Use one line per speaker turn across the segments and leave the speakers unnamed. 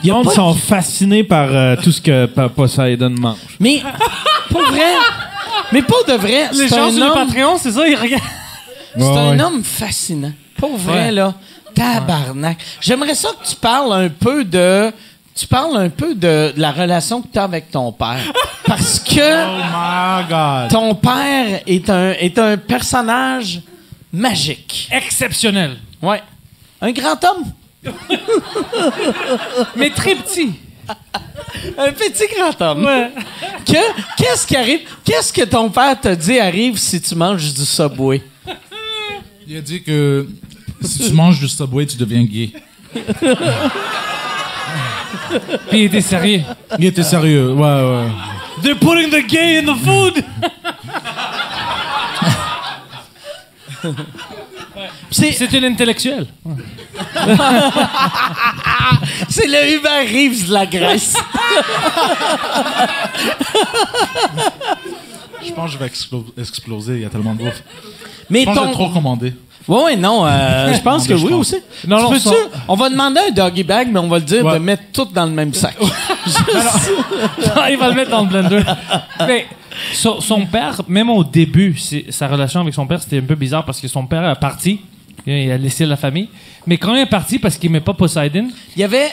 Les gens sont fascinés par tout ce que Poseidon mange.
Mais, pour vrai... Mais pour de vrai,
Les gens sur le Patreon, c'est ça, ils regardent.
C'est un homme fascinant. Pour vrai, là. Tabarnak. J'aimerais ça que tu parles un peu de... la relation que tu as avec ton père. Parce que...
Oh my God.
Ton père est un personnage magique.
Exceptionnel.
Ouais. Un grand homme.
Mais très petit.
Un petit grand homme.
Ouais.
Qu'est-ce qui arrive? Qu'est-ce que ton père t'a dit arrive si tu manges du Subway?
Il a dit que si tu manges du Subway, tu deviens gay.
Puis il était sérieux.
Il était sérieux, ouais.
They're putting the gay in the food. C'est un intellectuel.
C'est le Hubert Reeves de la Grèce.
Je pense que je vais exploser, il y a tellement de bouffe.
Mais
Je pense que j'ai trop commandé.
Ouais, non, je pense que oui aussi.
Non,
Tu peux-tu? On va demander un doggy bag, mais on va le dire de mettre tout dans le même sac.
Non, il va le mettre dans le blender. Mais son père, même au début, sa relation avec son père, c'était un peu bizarre parce que son père est parti. Il a laissé la famille. Mais quand il est parti parce qu'il n'aimait pas Poseidon,
il y avait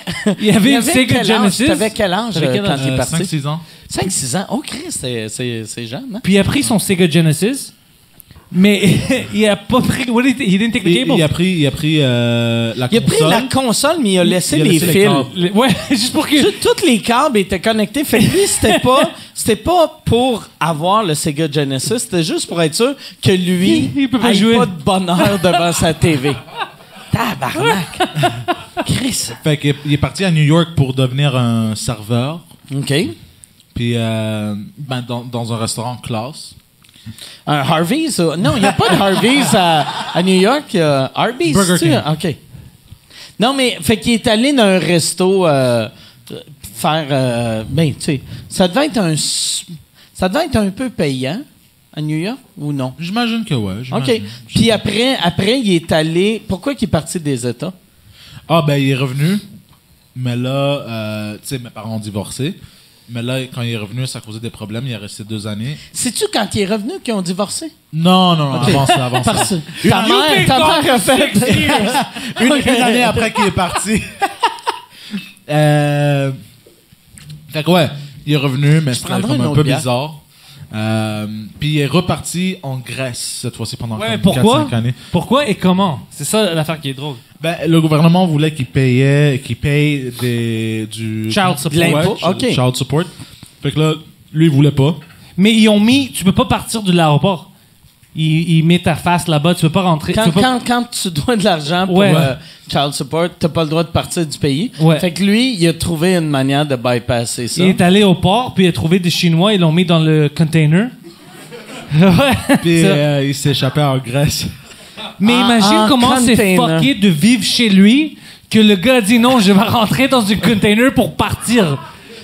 une Sega Genesis.
T'avais quel âge quand il est parti?
5-6 ans.
5-6 ans? Oh, Christ, c'est jeune, hein?
Puis il a pris son Sega Genesis, mais il a pas pris... He didn't take the cable.
Il a pris la console.
Il a pris la console, mais il a laissé les fils.
Ouais, juste pour que...
Tous les câbles étaient connectés. Fait que lui, c'était pas pour avoir le Sega Genesis, c'était juste pour être sûr que lui
il peut pas
ait
jouer.
pas de bonheur devant sa TV. Tabarnak! Chris!
Fait qu'il est parti à New York pour devenir un serveur.
OK.
Puis dans un restaurant classe.
Un Harvey's? Non, il n'y a pas de Harvey's à New York. Il y a Arby's,
Burger King.
OK. Non, mais fait qu'il est allé dans un resto faire... ben, tu sais, ça devait être un peu payant à New York ou non?
J'imagine que ouais.
OK. Puis après, il est allé... Pourquoi il est parti des États?
Ah, ben, il est revenu. Mais là, tu sais, mes parents ont divorcé. Mais là, quand il est revenu, ça causait des problèmes. Il est resté 2 années.
C'est-tu quand il est revenu qu'ils ont divorcé?
Non,
Okay.
avant ça.
Parce que ta mère a fait...
Une année après qu'il est parti. Fait que ouais, il est revenu, mais c'était
prendrai
comme
une
un
autre
peu
bière.
bizarre. Puis il est reparti en Grèce cette fois-ci pendant
Ouais,
comme
pourquoi?
4-5 années.
Pourquoi et comment? C'est ça l'affaire qui est drôle.
Ben, le gouvernement voulait qu'il paye du
Child support.
De l'impôt?
Ouais,
OK.
child support. Fait que là, lui, il voulait pas.
Mais ils ont mis... Tu peux pas partir de l'aéroport. Il met ta face là-bas, tu peux pas rentrer.
Quand tu dois de l'argent pour child support, t'as pas le droit de partir du pays.
Ouais.
Fait que lui, il a trouvé une manière de bypasser ça.
Il est allé au port, puis il a trouvé des Chinois, ils l'ont mis dans le container. Ouais.
Puis
Ça.
il s'est échappé en Grèce.
Mais imagine
en
comment c'est
container.
fucké de vivre chez lui que le gars dit non, je vais rentrer dans un container pour partir.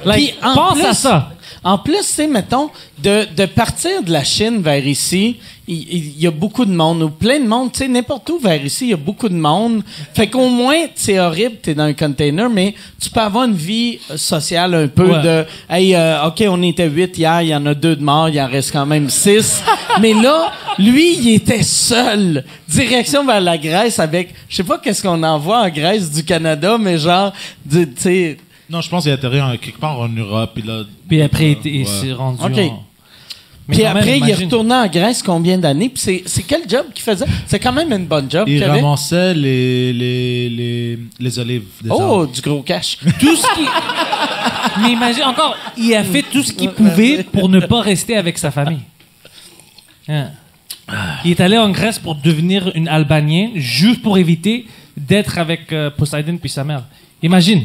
Puis, en
Pense
plus-
à ça.
En plus, tu sais, mettons, de partir de la Chine vers ici, il y a beaucoup de monde, ou plein de monde, tu sais, n'importe où vers ici, il y a beaucoup de monde. Fait qu'au moins, c'est horrible, t'es dans un container, mais tu peux avoir une vie sociale un peu
Ouais.
de, hey, OK, on était 8 hier, il y en a 2 de morts, il en reste quand même 6. Mais là, lui, il était seul. Direction vers la Grèce avec, je sais pas qu'est-ce qu'on envoie en Grèce du Canada, mais genre, tu sais,
Non, je pense qu'il est atterri quelque part en Europe. Puis là,
Puis après, il
ouais.
s'est rendu
OK.
Mais
Puis
quand même,
après, il est
imagine.
retourné en Grèce combien d'années? Puis c'est quel job qu'il faisait? C'est quand même une bonne job qu'il
il
avait.
ramassait les olives des
Oh,
arbres.
du gros cash.
Tout ce qui... Mais imagine, encore, il a fait tout ce qu'il pouvait pour ne pas rester avec sa famille. Hein. Il est allé en Grèce pour devenir une Albanien, juste pour éviter d'être avec Poseidon puis sa mère. Imagine.